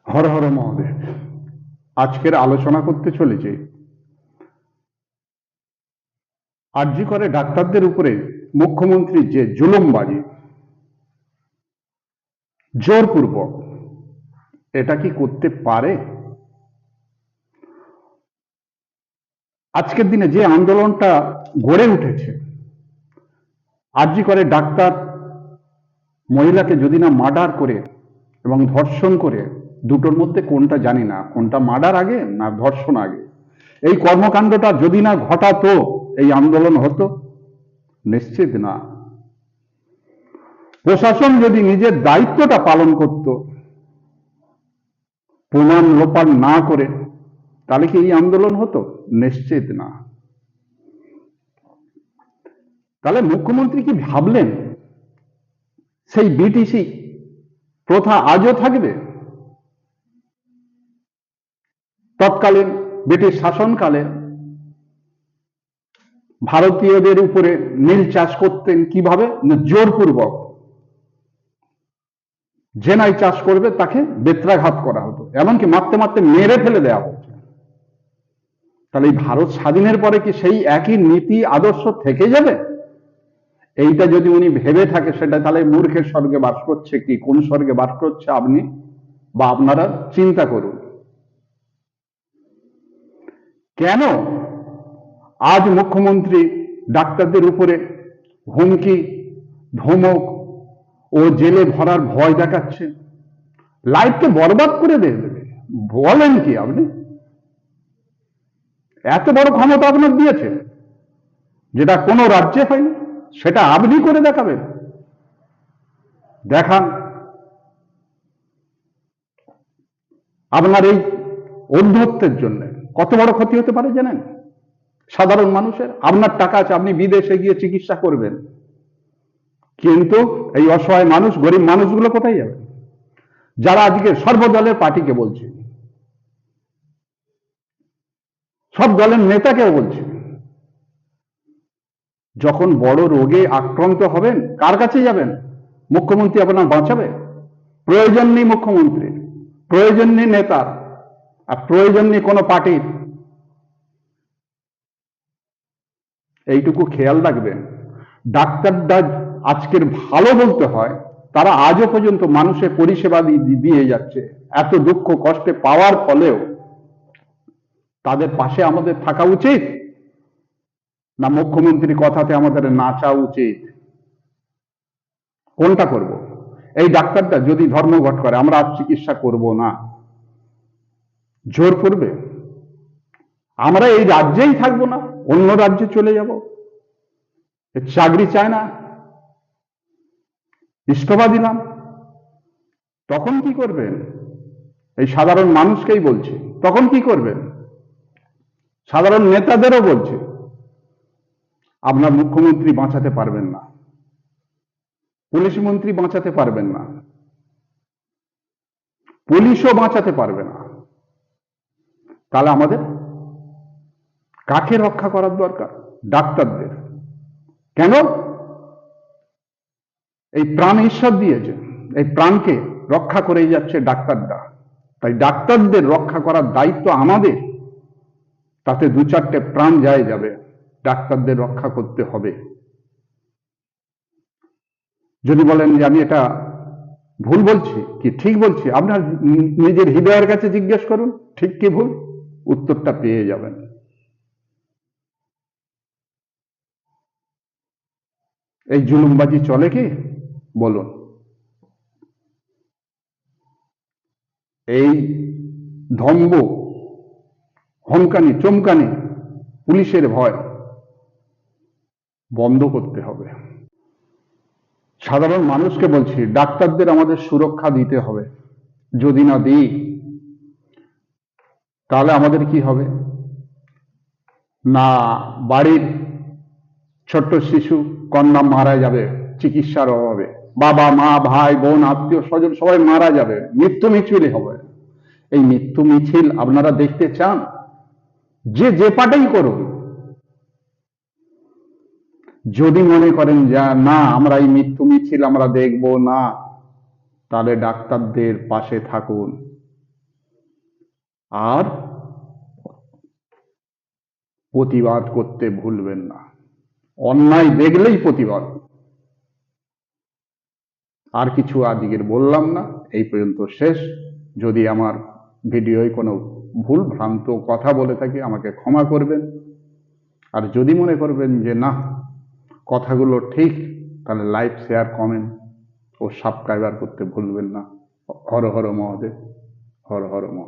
হর হর মহাদেব। আজকের আলোচনা করতে চলেছে আরজি করে ডাক্তারদের উপরে মুখ্যমন্ত্রীর যে জুলুমবাজি, জোরপূর্বক, এটা কি করতে পারে? আজকের দিনে যে আন্দোলনটা গড়ে উঠেছে, আরজি করে ডাক্তার মহিলাকে যদি না মার্ডার করে এবং ধর্ষণ করে, দুটোর মধ্যে কোনটা জানি না, কোনটা মার্ডার আগে না ধর্ষণ আগে, এই কর্মকাণ্ডটা যদি না ঘটাতো এই আন্দোলন হতো? নিশ্চিত না। প্রশাসন যদি নিজের দায়িত্বটা পালন করত, প্রমাণ লোপাট না করে, তাহলে কি এই আন্দোলন হতো? নিশ্চিত না। তাহলে মুখ্যমন্ত্রী কি ভাবলেন সেই বিটিসি প্রথা আজও থাকবে? তৎকালীন ব্রিটিশ শাসনকালে ভারতীয়দের উপরে নীল চাষ করতেন কিভাবে? জোরপূর্বক। যে নাই চাষ করবে তাকে বেত্রাঘাত করা হতো, এমনকি মারতে মারতে মেরে ফেলে দেওয়া হতো। তাহলে এই ভারত স্বাধীনের পরে কি সেই একই নীতি আদর্শ থেকে যাবে? এইটা যদি উনি ভেবে থাকে, সেটা তাহলে মূর্খের স্বর্গে বাস করছে কি কোন স্বর্গে বাস করছে আপনি বা আপনারা চিন্তা করুন। কেন আজ মুখ্যমন্ত্রী ডাক্তারদের উপরে হুমকি, ধমক ও জেলে ভরার ভয় দেখাচ্ছে? লাইফকে বরবাদ করে দেবে বলেন কি আপনি? এত বড় ক্ষমতা আপনার দিয়েছে, যেটা কোনো রাজ্যে হয়নি, সেটা আপনি করে দেখাবেন? দেখান। আপনার এই অধ্যত্বের জন্য কত বড় ক্ষতি হতে পারে জানেন? সাধারণ মানুষের। আপনার টাকা আছে, আপনি বিদেশে গিয়ে চিকিৎসা করবেন, কিন্তু এই অসহায় মানুষ, গরিব মানুষগুলো কোথায় যাবে? যারা আজকে সর্বদলের পার্টিকে বলছে, সব দলের নেতাকেও বলছে, যখন বড় রোগে আক্রান্ত হবেন কার কাছে যাবেন? মুখ্যমন্ত্রী আপনার বাঁচাবে? প্রয়োজন নেই মুখ্যমন্ত্রী, প্রয়োজন নেই নেতার, আর প্রয়োজন নেই কোনো পার্টির। এইটুকু খেয়াল রাখবেন। ডাক্তাররা আজকের ভালো বলতে হয়, তারা আজও পর্যন্ত মানুষের পরিষেবা দিয়ে যাচ্ছে। এত দুঃখ কষ্টে পাওয়ার ফলেও তাদের পাশে আমাদের থাকা উচিত, না মুখ্যমন্ত্রীর কথাতে আমাদের নাচা উচিত? কোনটা করব? এই ডাক্তারটা যদি ধর্মঘট করে, আমরা আর চিকিৎসা করব না, জোর করবে, আমরা এই রাজ্যেই থাকবো না, অন্য রাজ্যে চলে যাব, চাকরি চায় না, ইস্তফা দিলাম, তখন কি করবেন? এই সাধারণ মানুষকেই বলছি, তখন কি করবেন? সাধারণ নেতাদেরও বলছে, আপনার মুখ্যমন্ত্রী বাঁচাতে পারবেন না, পুলিশ মন্ত্রী বাঁচাতে পারবেন না, পুলিশও বাঁচাতে পারবে না। তাহলে আমাদের কাকে রক্ষা করার দরকার? ডাক্তারদের। কেন? এই প্রাণ ঈশ্বর দিয়েছে, এই প্রাণকে রক্ষা করেই যাচ্ছে ডাক্তাররা। তাই ডাক্তারদের রক্ষা করার দায়িত্ব আমাদের। তাতে দু চারটে প্রাণ যায় যাবে, ডাক্তারদের রক্ষা করতে হবে। যদি বলেন যে আমি এটা ভুল বলছি কি ঠিক বলছি, আপনার নিজের হৃদয়ের কাছে জিজ্ঞেস করুন, ঠিক কি ভুল, উত্তরটা পেয়ে যাবেন। এই জুলুমবাজি চলে কি বলুন? এই ধম্ব, হমকানি, চমকানি, পুলিশের ভয় বন্ধ করতে হবে। সাধারণ মানুষকে বলছি, ডাক্তারদের আমাদের সুরক্ষা দিতে হবে। যদি না দিই, তাহলে আমাদের কি হবে? না বাড়ির ছোট্ট শিশু কন্যা মারা যাবে চিকিৎসার অভাবে, বাবা মা ভাই বোন আত্মীয় স্বজন সবাই মারা যাবে, মৃত্যু মিছিলে হবে। এই মৃত্যু মিছিল আপনারা দেখতে চান? যে যে পার্টিই করুন, যদি মনে করেন যে না আমরা এই মৃত্যু মিছিল আমরা দেখব না, তাহলে ডাক্তারদের পাশে থাকুন। আর প্রতিবাদ করতে ভুলবেন না। অন্যায় দেখলেই প্রতিবাদ। আর কিছু আজকের বললাম না, এই পর্যন্ত শেষ। যদি আমার ভিডিওয় কোনো ভুল ভ্রান্ত কথা বলে থাকি আমাকে ক্ষমা করবেন। আর যদি মনে করবেন যে না, কথাগুলো ঠিক, তাহলে লাইক, শেয়ার, কমেন্ট ও সাবস্ক্রাইবার করতে ভুলবেন না। হর হর মহাদেব, হর হর মহাদেব।